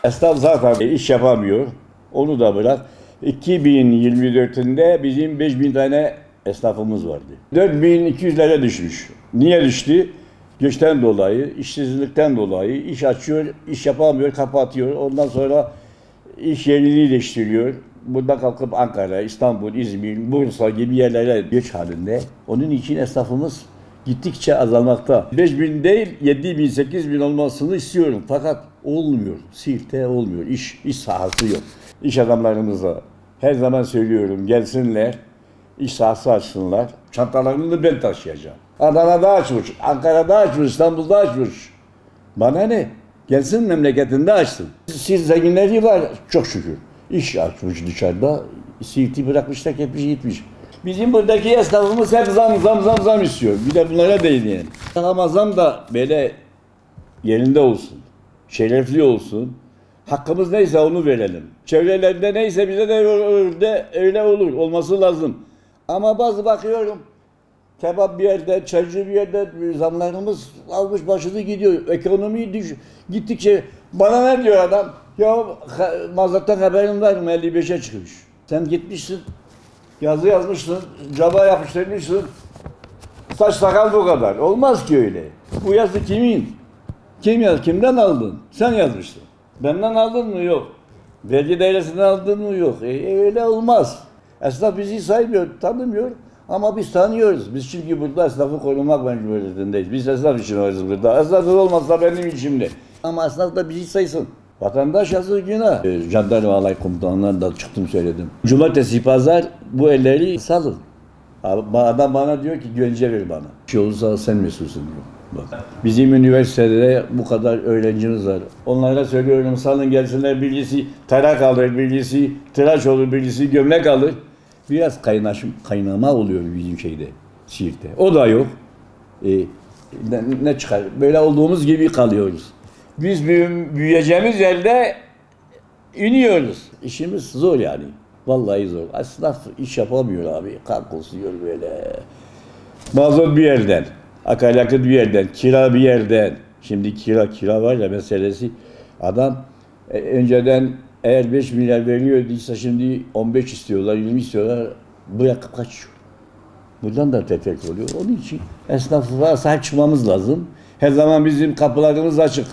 Esnaf zaten iş yapamıyor. Onu da bırak. 2024'ünde bizim 5000 tane esnafımız vardı. 4200'lere düşmüş. Niye düştü? Göçten dolayı, işsizlikten dolayı iş açıyor, iş yapamıyor, kapatıyor. Ondan sonra iş yerini değiştiriyor. Burada kalkıp Ankara, İstanbul, İzmir, Bursa gibi yerlere göç halinde. Onun için esnafımız gittikçe azalmakta. 5000 değil, 7000, 8000 olmasını istiyorum. Fakat olmuyor. Siirt'te olmuyor. İş sahası yok. İş adamlarımıza her zaman söylüyorum, gelsinler, iş sahası açsınlar. Çantalarını ben taşıyacağım. Adana'da açmış, Ankara'da açmış, İstanbul'da açmış. Bana ne? Gelsin memleketinde açsın. Siirt zenginleri var çok şükür. İş açmış dışarıda. Siirt'i bırakmış, tek etmiş, gitmiş. Bizim buradaki esnafımız hep zam istiyor. Bir de bunlara değinelim. Ama zam da böyle yerinde olsun. Şerefli olsun. Hakkımız neyse onu verelim. Çevrelerinde neyse bize de öyle olur. Olması lazım. Ama bazı bakıyorum. Kebap bir yerde, çaycı bir yerde zamlarımız almış başını gidiyor. Ekonomi gittikçe bana ne diyor adam? Ya mazottan haberin var mı? 55'e çıkmış. Sen gitmişsin, yazı yazmışsın, cama yapıştırmışsın. Saç sakal bu kadar. Olmaz ki öyle. Bu yazı kimin? Kimden aldın? Sen yazmışsın. Benden aldın mı? Yok. Vergi dairesinden aldın mı? Yok. Öyle olmaz. Esnaf bizi saymıyor, tanımıyor. Ama biz tanıyoruz. Biz çünkü burada esnafı korumak mecburiyetindeyiz. Biz esnaf için varız burada. Esnaf olmazsa benim içimde. Ama esnaf da bizi saysın. Vatandaş yazık günah. Jandarma alay komutanlarından da çıktım söyledim. Cumartesi, pazar bu elleri salın. Adam bana diyor ki güvence ver bana. Bir şey olursa sen mesulsün diyor. Bak. Bizim üniversitede bu kadar öğrencimiz var. Onlara söylüyorum salın gelsinler, birisi tarak alır, birisi tıraş olur, birisi gömlek alır. Biraz kaynama oluyor bizim şeyde, Siirt'te. O da yok. Ne çıkar? Böyle olduğumuz gibi kalıyoruz. Biz büyüyeceğimiz yerde iniyoruz. İşimiz zor yani. Vallahi zor. Esnaf iş yapamıyor abi. Kan kosuyor böyle. Mazot bir yerden, akaryakıt bir yerden, kira bir yerden. Şimdi kira var ya meselesi. Adam önceden eğer 5 milyar veriyorduysa şimdi 15 istiyorlar, 20 istiyorlar. Bırakıp kaçıyor. Buradan da tefek oluyor. Onun için esnaflığa sahip çıkmamız lazım. Her zaman bizim kapılarımız açık.